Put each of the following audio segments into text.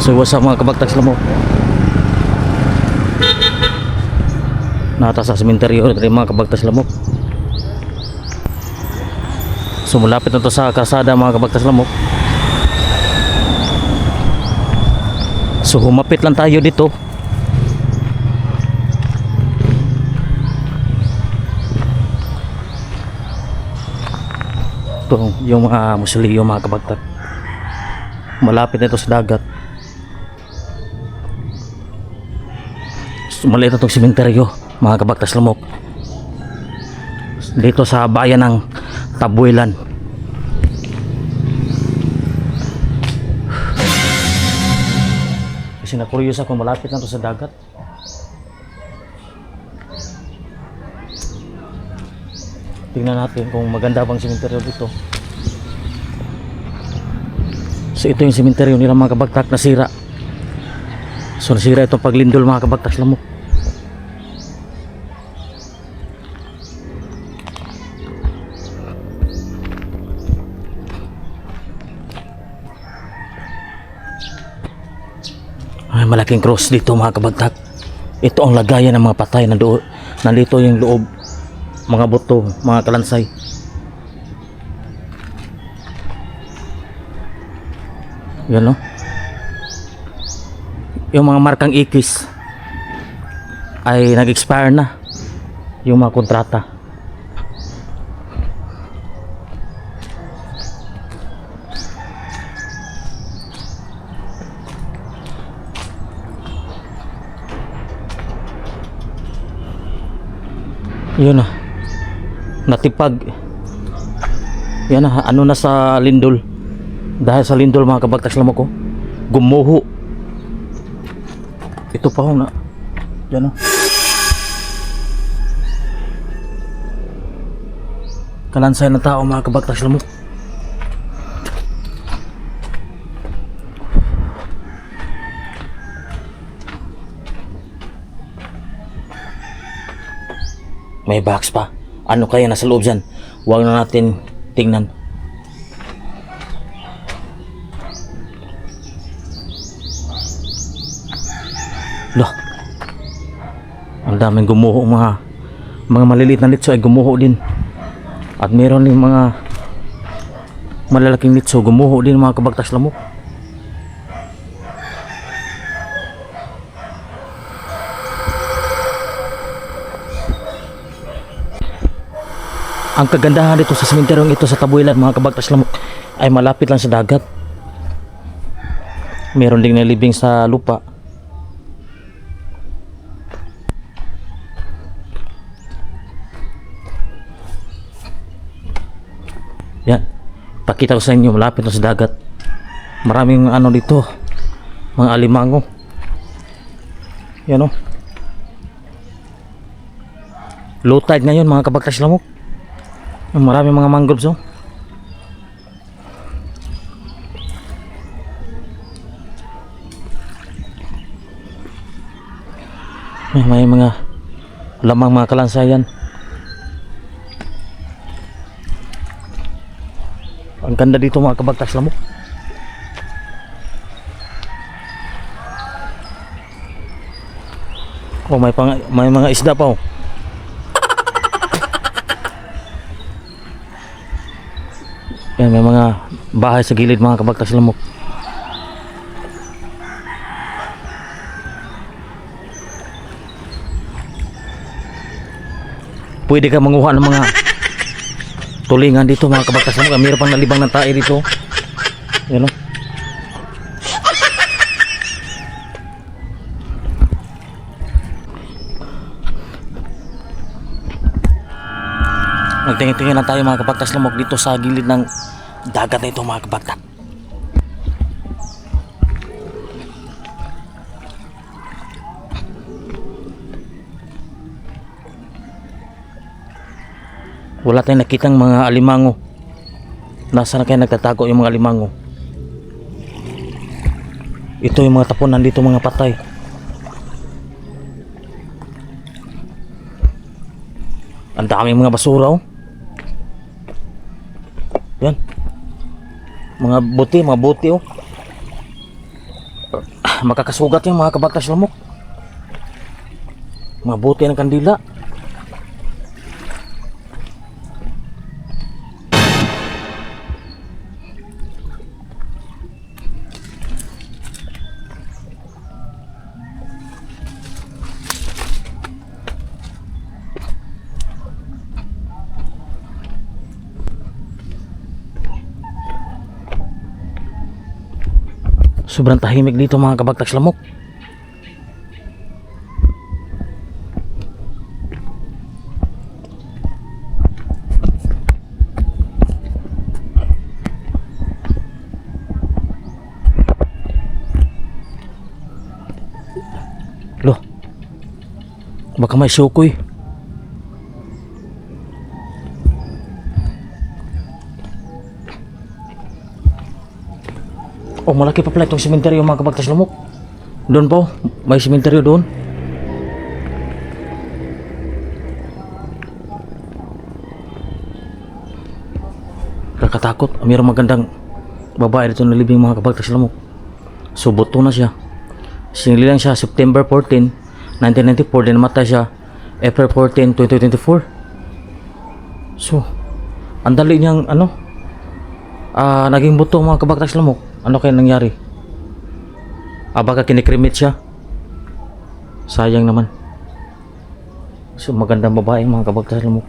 So what's up mga kabagtags lamok, nata sa sementeryo rin mga kabagtags lamok. So malapit na to sa kalsada mga kabagtags lamok. So humapit lang tayo dito. Ito yung mga musilyo mga kabagtag, malapit na ito sa dagat. Maliit na itong simenteryo mga kabagtas lamok dito sa bayan ng Tabuelan. Kasi na-curious ako, malapit na ito sa dagat. Tingnan natin kung maganda bang simenteryo dito. So ito yung simenteryo nila mga kabagtak, nasira. So nasira itong paglindol mga kabagtas lamok. Ay, malaking cross dito mga kabagtak. Ito ang lagayan ng mga patay. Nandito yung loob, mga buto, mga kalansay. Yan no, yung mga markang ikis ay nag-expire na yung mga kontrata. Yun na, natipag. Yan na, ano na sa lindol. Dahil sa lindol mga kabagtas lamok ko, gumuho. Ito pa ho na. Yan o. Kalansay ng tao mga kabagtas lamok. May box pa. Ano kaya nasa loob dyan? Huwag na natin tingnan. Loh, ang daming gumuho, mga maliliit na litso ay gumuho din. At meron din mga malalaking litso gumuho din mga kabagtas lamok. Ang kagandahan dito sa sementeryong ito sa Tabuelan mga kabagtas lamok ay malapit lang sa dagat. Meron ding nalibing sa lupa. Yan, pakita ko sa inyo, malapit na sa dagat. Maraming ano dito, mga alimango. Yan o, low tide ngayon mga kabagtas lamok. Maraming mga mangroves o. May mga lamang mga kalansayan. Ang ganda dito mga kabagtas lamok. Oh, may mga isda pa oh. Yan, may mga bahay sa gilid mga kabagtas lamok. Pwede ka manguha ng mga tulingan dito mga kabagtas lamok. Mayroon pang nalibang ng tae dito. Yan o. Nagtingin-tingin lang tayo mga kabagtas lamok dito sa gilid ng dagat na ito mga kabagtas. Wala tayong nakitang mga alimango. Nasaan na kaya nagtatago yung mga alimango? Ito yung mga tapunan dito mga patay. Ang daming mga basura oh. Yan. Mga buti oh. makakasugat yung mga kabagtas lamok. Mabuti ng kandila. Sobrang tahimik dito mga kabagtas lamok. Loh, baka may sukoy. Oh, malaki pa pala itong sementeryo mga kabagtas lamok. Doon po, may sementeryo doon. Kakatakot, mayroong magandang babae dito na libing mga kabagtas lamok. Suboto na siya. Sinili lang siya September 14, 1994, din namatay siya April 14, 2024. So, ang dali niyang naging buto mga kabagtas lamok. Ano kaya nangyari? Baka kinikrimit siya. Sayang naman. So magandang babae mga kabagtas lamok.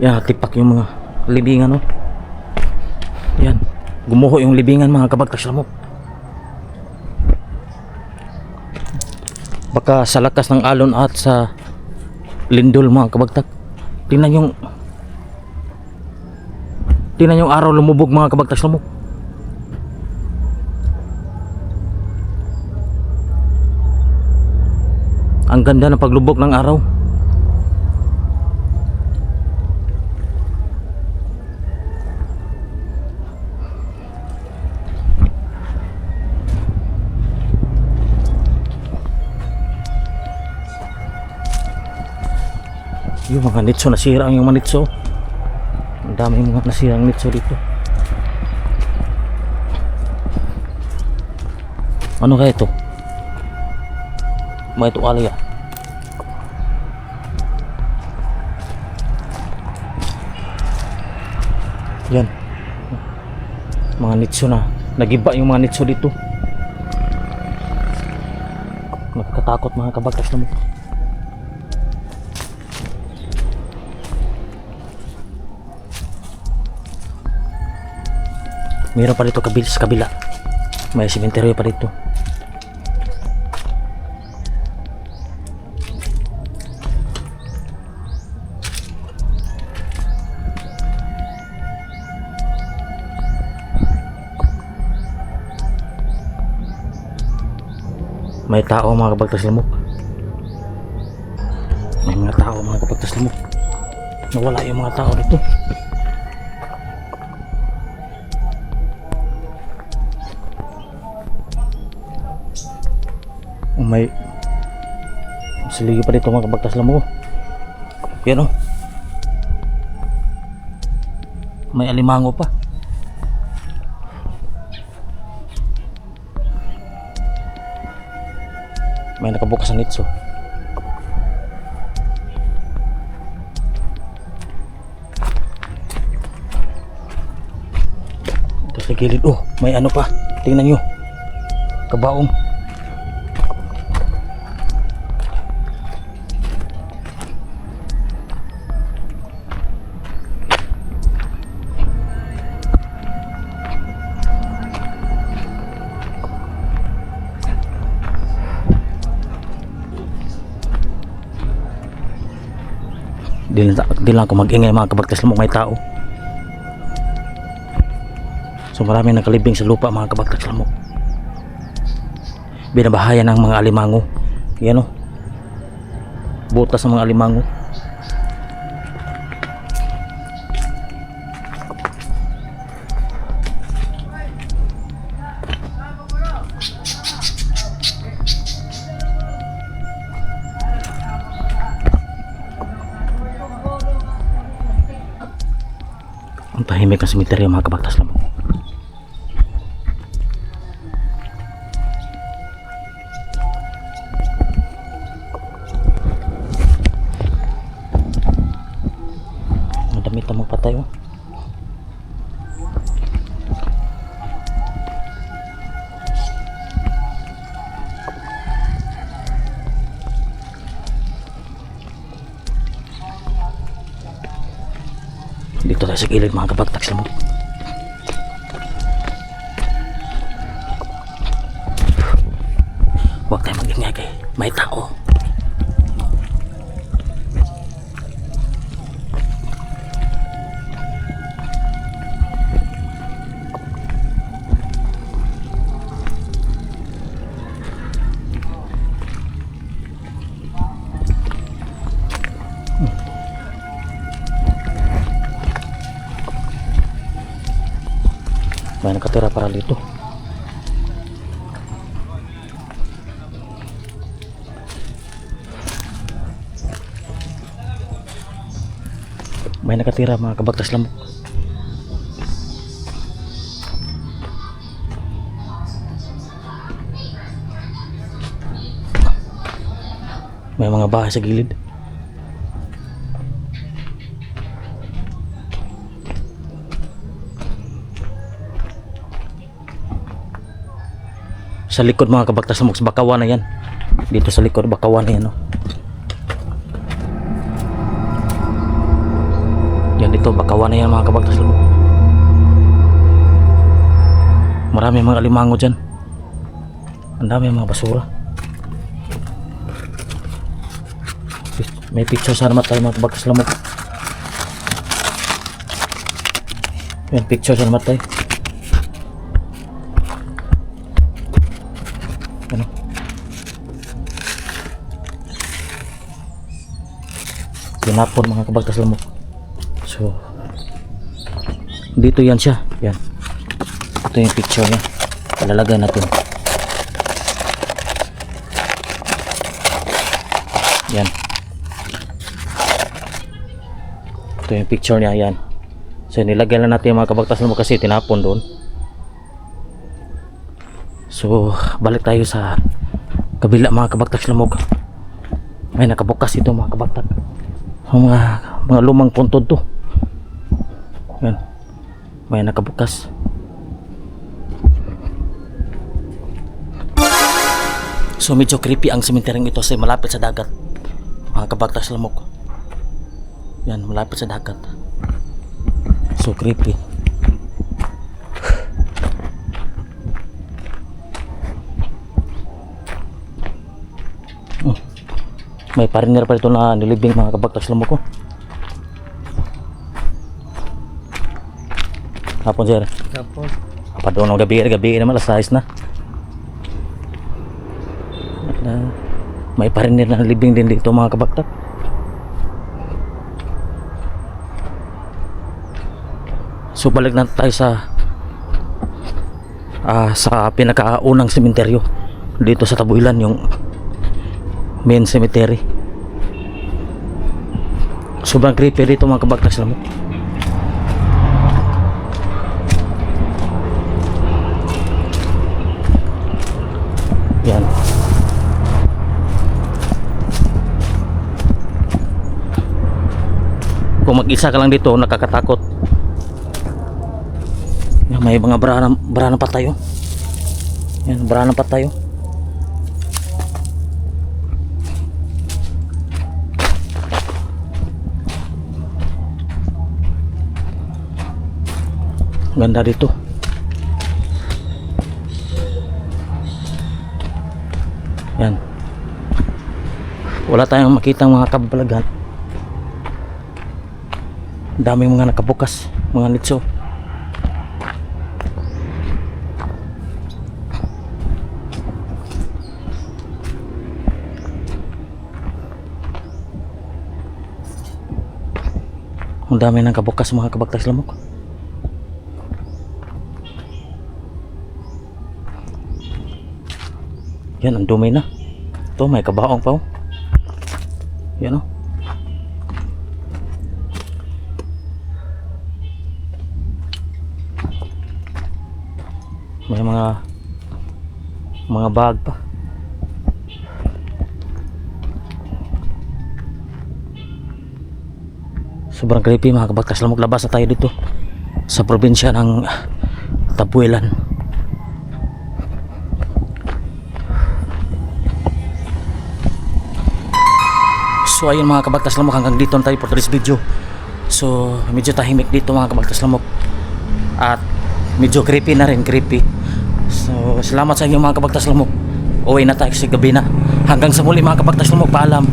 Yan, tipak yung mga libingan, no? Yan, gumuho yung libingan mga kabagtas lamok. Baka sa lakas ng alon at sa lindol mga kabagtak. Tingnan yung araw lumubog mga kabagtas lamok. Ang ganda ng paglubog ng araw. Yung mga nitso, nasira yung mga nitso. Ang dami yung mga nasirang nitso dito. Ano kaya ito? May ito alaya. Yan. Mga nitso na. Nagiba yung mga nitso dito. Nakakatakot mga kabagtas lamok. Meron pa dito sa kabila. May sementeryo pa dito. May tao mga kabagtas lamok. May mga tao mga kabagtas lamok. Nawala yung mga tao dito. May siligi pa dito mga kabagtas lamok. Yan o. May alimango pa. May nakabukas ang nitso. Ito sa gilid. Oh, may ano pa. Tingnan nyo. Kabaong. Di lang ako mag-ingay mga kabagtas lamok, may tao. So marami nakalibing sa lupa mga kabagtas lamok. Binabahayan ng mga alimango. Yan o. Butas ng mga alimango. tahimik ang sementeryo mga kabaktas lamok. Madami tamang patay oh. Dito tayo sa gilid mga kabagtags lamok. Huwag tayo mag-ingay kay may tao. May nakatira para dito. May nakatira mga kabagtas lamok. May mga bahay sa gilid. Sa likod mga kabagtas lamok, sa bakawan na yan. Dito sa likod bakawan na yan oh. Yan dito bakawan na yan mga kabagtas lamok. Marami mga alimango dyan. Ang dami mga basura. May picture sa naman tayo mga kabagtas lamok. Yan picture sa naman tayo. Ano? Tinapon mga kabagtas lamok. So dito yan siya. Yan. Ito yung picture niya. Palalagay natin. Yan. Ito yung picture niya. Yan. So nilagay na natin yung mga kabagtas lamok kasi tinapon doon. So balik tayo sa kabila mga kabagtas lamok. May nakabukas ito mga kabagtas. Mga lumang puntod to. Yan. May nakabukas. So medyo creepy ang sementeryo ito kasi malapit sa dagat mga kabagtas lamok. Yan, malapit sa dagat. So creepy. May pariner pa ito na nilibing mga kabagtas lamok ko. Hapon sir. Hapon. Apa doon ng gabi naman alas 6 na. May pariner na nilibing din dito mga kabagtas. So balik na tayo sa pinakaunang sementeryo dito sa Tabuilan, yung main cemetery. Sobrang creepy dito mga kabagtas lamok. Yan. Kung mag-isa ka lang dito nakakatakot. Yan, may mga brana pa tayo. Yan, brana pa tayo. Ganda dito. Yan. Wala tayong makitang mga kabalagan. Daming mga nakabukas, mga nitso. Ang dami nang kabukas mga kabagtas lamok. Yan, ang dumi na. Ito, may kabaong pa oh. Yan oh. May mga bag pa. Sobrang creepy mga kabagtas lamok. Labas na tayo dito sa probinsya ng Tabuelan. So ayun mga kabagtas lamok, hanggang dito na tayo for today's video. So medyo tahimik dito mga kabagtas lamok, at medyo creepy na rin, creepy. So salamat sa inyo mga kabagtas lamok. Uwi na tayo kasi gabi na. Hanggang sa muli mga kabagtas lamok, paalam.